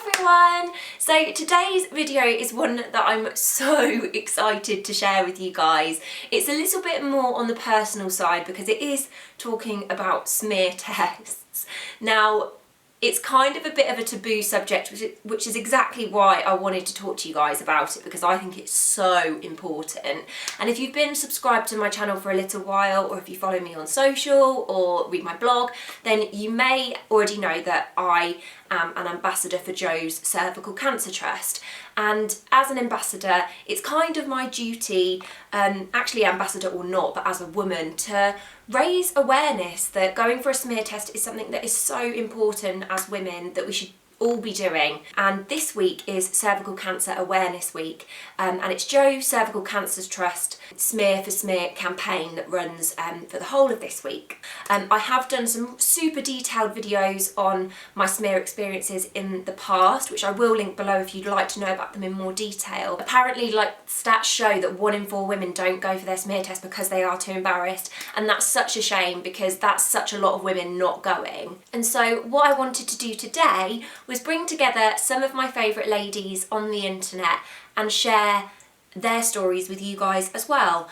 everyone! So today's video is one that I'm so excited to share with you guys. It's a little bit more on the personal side because it is talking about smear tests. Now, it's kind of a bit of a taboo subject, which is exactly why I wanted to talk to you guys about it, because I think it's so important. And if you've been subscribed to my channel for a little while, or if you follow me on social or read my blog, then you may already know that I am an ambassador for Joe's Cervical Cancer Trust. And as an ambassador, it's kind of my duty, actually ambassador or not, but as a woman, to raise awareness that going for a smear test is something that is so important as women, that we should all be doing. And this week is Cervical Cancer Awareness Week, and it's Joe's Cervical Cancer Trust Smear for Smear campaign that runs for the whole of this week. I have done some super detailed videos on my smear experiences in the past, which I will link below if you'd like to know about them in more detail. Apparently, like, stats show that 1 in 4 women don't go for their smear test because they are too embarrassed, and that's such a shame because that's such a lot of women not going. And so what I wanted to do today was bring together some of my favourite ladies on the internet and share their stories with you guys as well.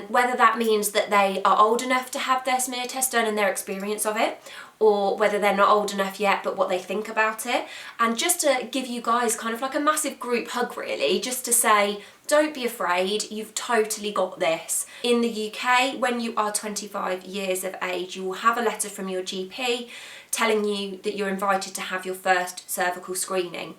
Whether that means that they are old enough to have their smear test done and their experience of it, or whether they're not old enough yet but what they think about it. And just to give you guys kind of like a massive group hug really, just to say, don't be afraid, you've totally got this. In the UK, when you are 25 years of age, you will have a letter from your GP telling you that you're invited to have your first cervical screening.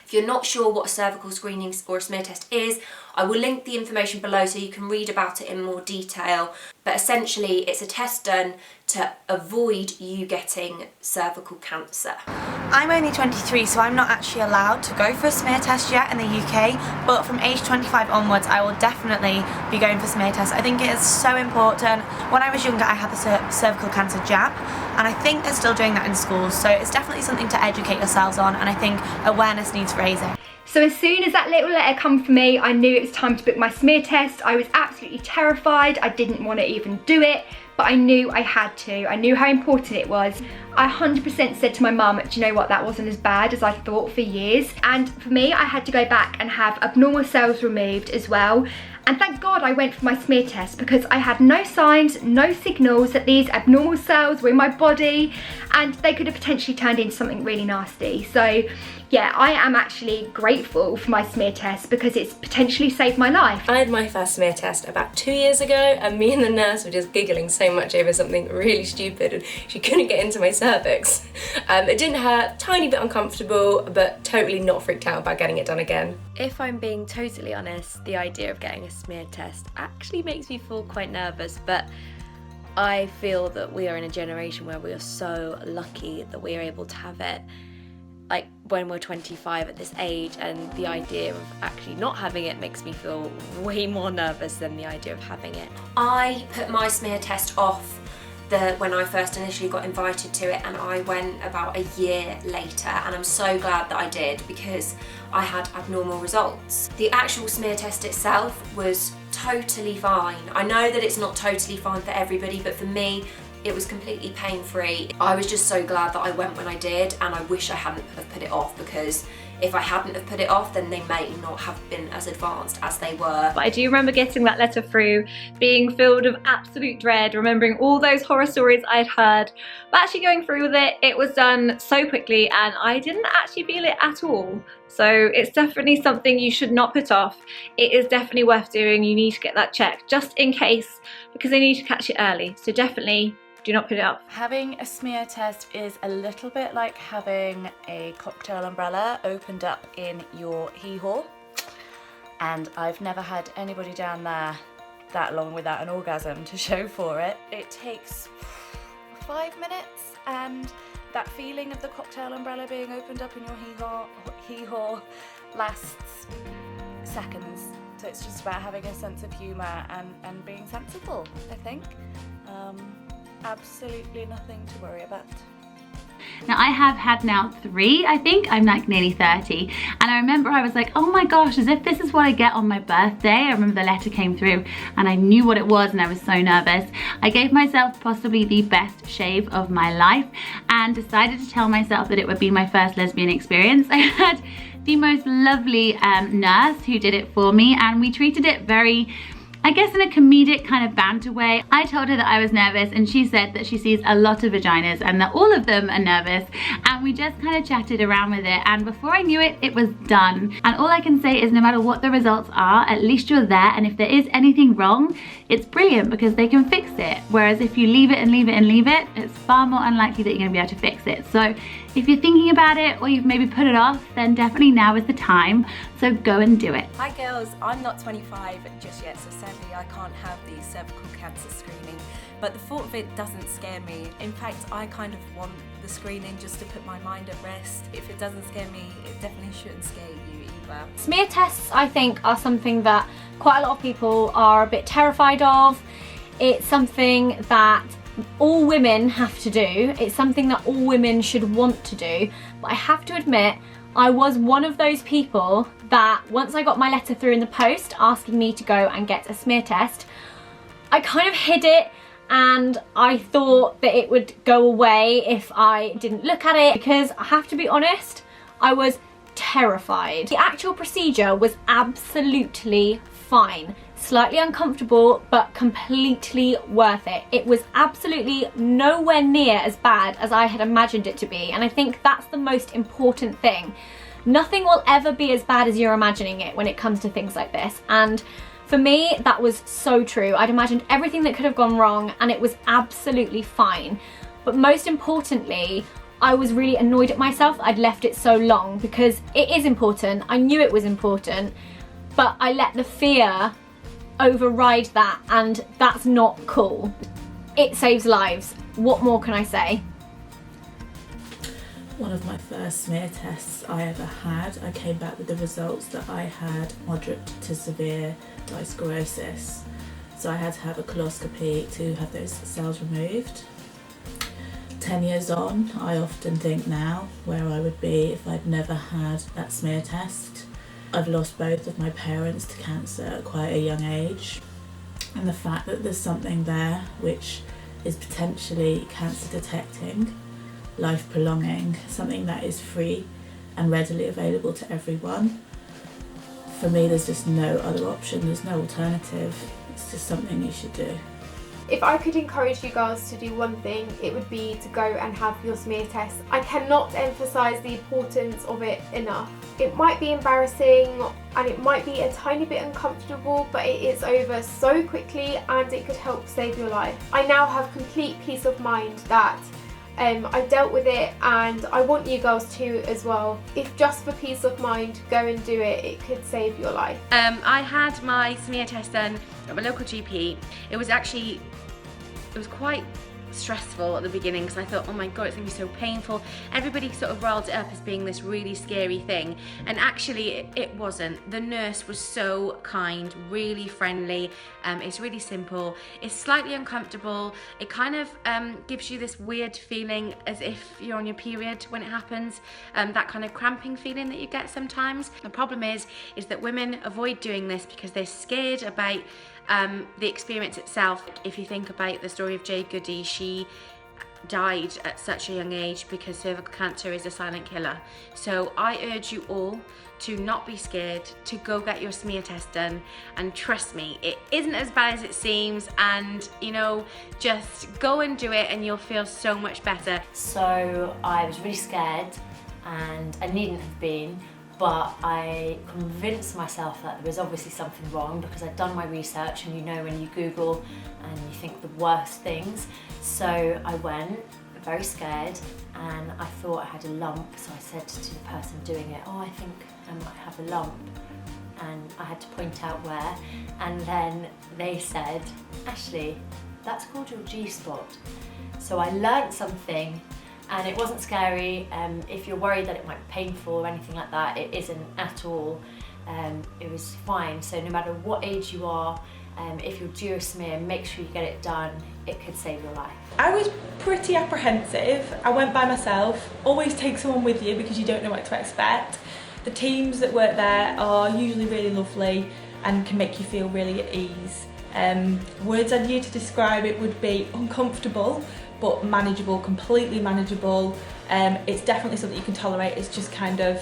If you're not sure what a cervical screening or a smear test is, I will link the information below so you can read about it in more detail. But essentially, it's a test done to avoid you getting cervical cancer. I'm only 23, so I'm not actually allowed to go for a smear test yet in the UK, but from age 25 onwards I will definitely be going for smear tests. I think it is so important. When I was younger I had the cervical cancer jab, and I think they're still doing that in schools, so it's definitely something to educate yourselves on, and I think awareness needs raising. So as soon as that little letter come for me, I knew it was time to book my smear test. I was absolutely terrified. I didn't want to even do it, but I knew I had to. I knew how important it was. I 100% said to my mum, do you know what, that wasn't as bad as I thought for years. And for me, I had to go back and have abnormal cells removed as well. And thank God I went for my smear test, because I had no signs, no signals that these abnormal cells were in my body and they could have potentially turned into something really nasty. So yeah, I am actually grateful for my smear test because it's potentially saved my life. I had my first smear test about 2 years ago, and me and the nurse were just giggling so much over something really stupid, and she couldn't get into my cervix. It didn't hurt, tiny bit uncomfortable, but totally not freaked out about getting it done again. If I'm being totally honest, the idea of getting a smear test actually makes me feel quite nervous, but I feel that we are in a generation where we are so lucky that we are able to have it like when we're 25 at this age, and the idea of actually not having it makes me feel way more nervous than the idea of having it. I put my smear test off when I first initially got invited to it, and I went about a year later, and I'm so glad that I did because I had abnormal results. The actual smear test itself was totally fine. I know that it's not totally fine for everybody, but for me, it was completely pain-free. I was just so glad that I went when I did, and I wish I hadn't have put it off, because if I hadn't have put it off, then they may not have been as advanced as they were. But I do remember getting that letter through, being filled with absolute dread, remembering all those horror stories I'd heard. But actually going through with it, it was done so quickly and I didn't actually feel it at all. So it's definitely something you should not put off. It is definitely worth doing. You need to get that checked just in case, because they need to catch it early. So definitely do not put it up. Having a smear test is a little bit like having a cocktail umbrella opened up in your hee-haw, and I've never had anybody down there that long without an orgasm to show for it. It takes 5 minutes, and that feeling of the cocktail umbrella being opened up in your hee-haw lasts seconds. So it's just about having a sense of humour and being sensible, I think. Absolutely nothing to worry about. Now I have had now 3, I think. I'm like nearly 30. And I remember I was like, oh my gosh, as if this is what I get on my birthday. I remember the letter came through and I knew what it was and I was so nervous. I gave myself possibly the best shave of my life and decided to tell myself that it would be my first lesbian experience. I had the most lovely nurse who did it for me, and we treated it very, I guess, in a comedic kind of banter way. I told her that I was nervous and she said that she sees a lot of vaginas and that all of them are nervous, and we just kind of chatted around with it, and before I knew it, it was done. And all I can say is no matter what the results are, at least you're there, and if there is anything wrong, it's brilliant because they can fix it. Whereas if you leave it and leave it and leave it, it's far more unlikely that you're going to be able to fix it. So if you're thinking about it or you've maybe put it off, then definitely now is the time. So go and do it. Hi girls, I'm not 25 just yet, so sadly I can't have the cervical cancer screening, but the thought of it doesn't scare me. In fact, I kind of want the screening just to put my mind at rest. If it doesn't scare me, it definitely shouldn't scare you either. Smear tests, I think, are something that quite a lot of people are a bit terrified of. It's something that all women have to do. It's something that all women should want to do. But I have to admit, I was one of those people that once I got my letter through in the post asking me to go and get a smear test, I kind of hid it and I thought that it would go away if I didn't look at it, because I have to be honest, I was terrified. The actual procedure was absolutely fine. Slightly uncomfortable, but completely worth it. It was absolutely nowhere near as bad as I had imagined it to be, and I think that's the most important thing. Nothing will ever be as bad as you're imagining it when it comes to things like this, and for me that was so true. I'd imagined everything that could have gone wrong and it was absolutely fine. But most importantly, I was really annoyed at myself that I'd left it so long, because it is important. I knew it was important, but I let the fear override that, and that's not cool. It saves lives. What more can I say? One of my first smear tests I ever had, I came back with the results that I had moderate to severe sclerosis. So I had to have a coloscopy to have those cells removed. 10 years on, I often think now where I would be if I'd never had that smear test. I've lost both of my parents to cancer at quite a young age, and the fact that there's something there which is potentially cancer detecting, life prolonging, something that is free and readily available to everyone. For me, there's just no other option, there's no alternative. It's just something you should do. If I could encourage you girls to do one thing, it would be to go and have your smear test. I cannot emphasise the importance of it enough. It might be embarrassing and it might be a tiny bit uncomfortable, but it is over so quickly and it could help save your life. I now have complete peace of mind that I dealt with it, and I want you girls to as well. If just for peace of mind, go and do it. It could save your life. I had my smear test done at my local GP. It was quite stressful at the beginning because I thought, oh my god, it's gonna be so painful. Everybody sort of rolled it up as being this really scary thing, and actually it wasn't. The nurse was so kind, really friendly. It's really simple. It's slightly uncomfortable. It kind of gives you this weird feeling as if you're on your period when it happens, that kind of cramping feeling that you get sometimes. The problem is that women avoid doing this because they're scared about the experience itself. If you think about the story of Jade Goody, she died at such a young age because cervical cancer is a silent killer. So I urge you all to not be scared, to go get your smear test done, and trust me, it isn't as bad as it seems, and you know, just go and do it and you'll feel so much better. So I was really scared, and I needn't have been, but I convinced myself that there was obviously something wrong because I'd done my research, and you know when you Google and you think the worst things. So I went very scared and I thought I had a lump, so I said to the person doing it, oh, I think I might have a lump, and I had to point out where, and then they said, Ashley, that's called your G-spot. So I learnt something. And it wasn't scary. If you're worried that it might be painful or anything like that, it isn't at all. It was fine. So no matter what age you are, if you're due a smear, make sure you get it done. It could save your life. I was pretty apprehensive. I went by myself. Always take someone with you because you don't know what to expect. The teams that work there are usually really lovely and can make you feel really at ease. Words I'd use to describe it would be uncomfortable, but manageable, completely manageable. It's definitely something you can tolerate. It's just kind of,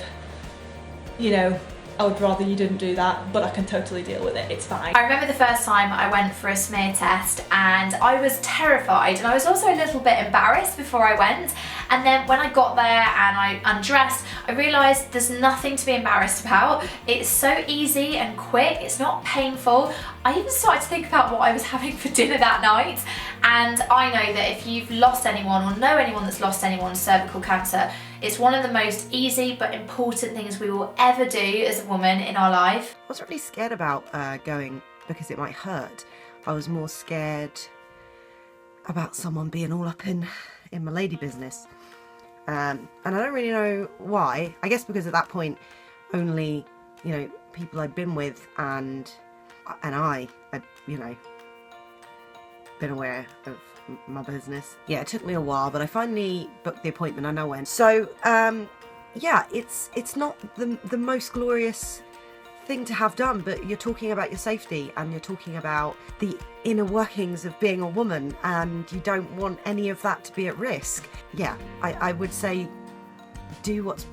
you know, I would rather you didn't do that, but I can totally deal with it, it's fine. I remember the first time I went for a smear test and I was terrified, and I was also a little bit embarrassed before I went, and then when I got there and I undressed, I realised there's nothing to be embarrassed about. It's so easy and quick, it's not painful. I even started to think about what I was having for dinner that night, and I know that if you've lost anyone or know anyone that's lost anyone with cervical cancer, it's one of the most easy but important things we will ever do as a woman in our life. I wasn't really scared about going because it might hurt. I was more scared about someone being all up in my lady business. And I don't really know why. I guess because at that point only, you know, people I'd been with and I had, you know, been aware of my business. Yeah, it took me a while, but I finally booked the appointment and I went. So yeah, it's not the most glorious thing to have done, but you're talking about your safety and you're talking about the inner workings of being a woman, and you don't want any of that to be at risk. Yeah, I would say do what's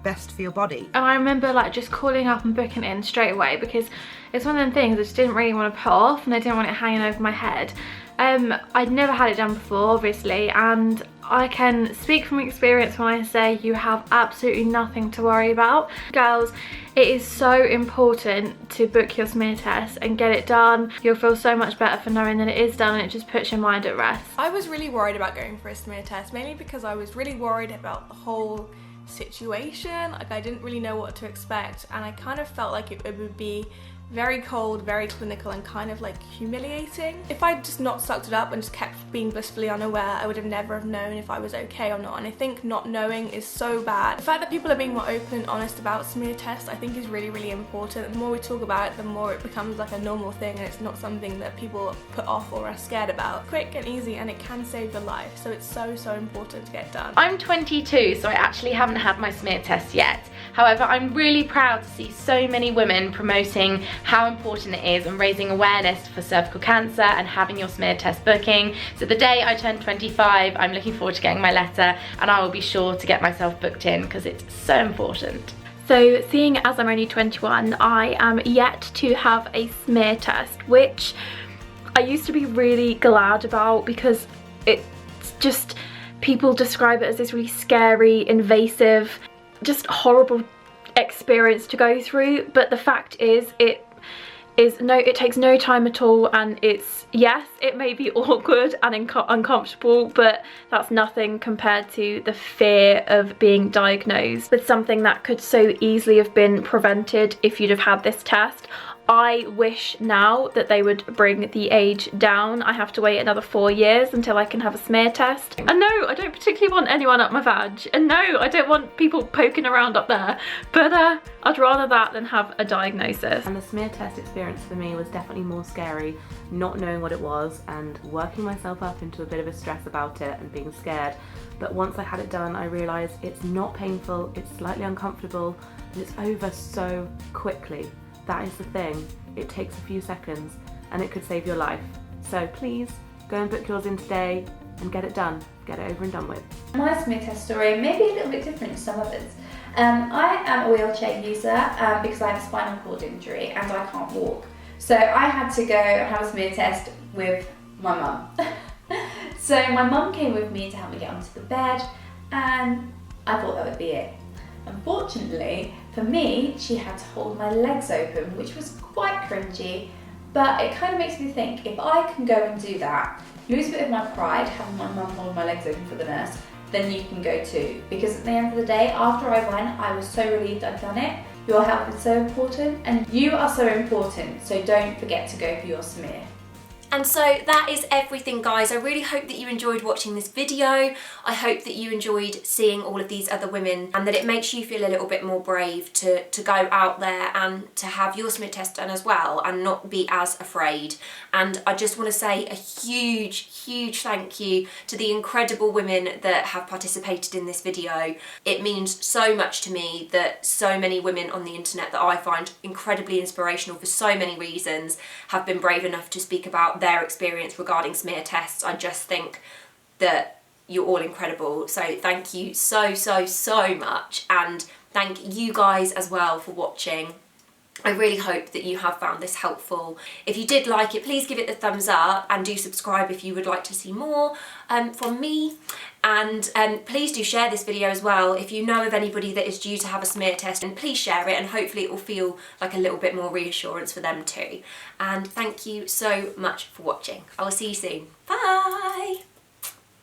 best for your body. And I remember like just calling up and booking it in straight away, because it's one of them things I just didn't really want to put off and I didn't want it hanging over my head. I'd never had it done before, obviously, and I can speak from experience when I say you have absolutely nothing to worry about. Girls, it is so important to book your smear test and get it done. You'll feel so much better for knowing that it is done, and it just puts your mind at rest. I was really worried about going for a smear test, mainly because I was really worried about the whole situation. Like, I didn't really know what to expect, and I kind of felt like it would be very cold, very clinical, and kind of like humiliating. If I'd just not sucked it up and just kept being blissfully unaware, I would have never have known if I was okay or not, and I think not knowing is so bad. The fact that people are being more open and honest about smear tests I think is really, really important. The more we talk about it, the more it becomes like a normal thing, and it's not something that people put off or are scared about. Quick and easy, and it can save your life, so it's so, so important to get done. I'm 22, so I actually haven't had my smear test yet. However, I'm really proud to see so many women promoting how important it is and raising awareness for cervical cancer and having your smear test booking. So the day I turn 25, I'm looking forward to getting my letter, and I will be sure to get myself booked in because it's so important. So seeing as I'm only 21, I am yet to have a smear test, which I used to be really glad about because it's just, people describe it as this really scary, invasive, just horrible experience to go through, but the fact is it takes no time at all, and it's, yes, it may be awkward and uncomfortable, but that's nothing compared to the fear of being diagnosed with something that could so easily have been prevented if you'd have had this test. I wish now that they would bring the age down. I have to wait another 4 years until I can have a smear test. And no, I don't particularly want anyone up my vag. And no, I don't want people poking around up there. But I'd rather that than have a diagnosis. And the smear test experience for me was definitely more scary, not knowing what it was and working myself up into a bit of a stress about it and being scared. But once I had it done, I realised it's not painful, it's slightly uncomfortable, and it's over so quickly. That is the thing, it takes a few seconds and it could save your life. So please go and book yours in today and get it done, get it over and done with. My smear test story may be a little bit different to some others. I am a wheelchair user because I have a spinal cord injury and I can't walk. So I had to go and have a smear test with my mum. So my mum came with me to help me get onto the bed, and I thought that would be it. Unfortunately, for me, she had to hold my legs open, which was quite cringy, but it kind of makes me think, if I can go and do that, lose a bit of my pride, having my mum hold my legs open for the nurse, then you can go too. Because at the end of the day, after I went, I was so relieved I'd done it. Your health is so important, and you are so important, so don't forget to go for your smear. And so that is everything, guys. I really hope that you enjoyed watching this video. I hope that you enjoyed seeing all of these other women and that it makes you feel a little bit more brave to go out there and to have your smear test done as well and not be as afraid. And I just want to say a huge thank you to the incredible women that have participated in this video. It means so much to me that so many women on the internet that I find incredibly inspirational for so many reasons have been brave enough to speak about their experience regarding smear tests. I just think that you're all incredible. So thank you so much, and thank you guys as well for watching. I really hope that you have found this helpful. If you did like it, please give it the thumbs up and do subscribe if you would like to see more from me. And please do share this video as well. If you know of anybody that is due to have a smear test, and please share it, and hopefully it will feel like a little bit more reassurance for them too. And thank you so much for watching. I will see you soon. Bye!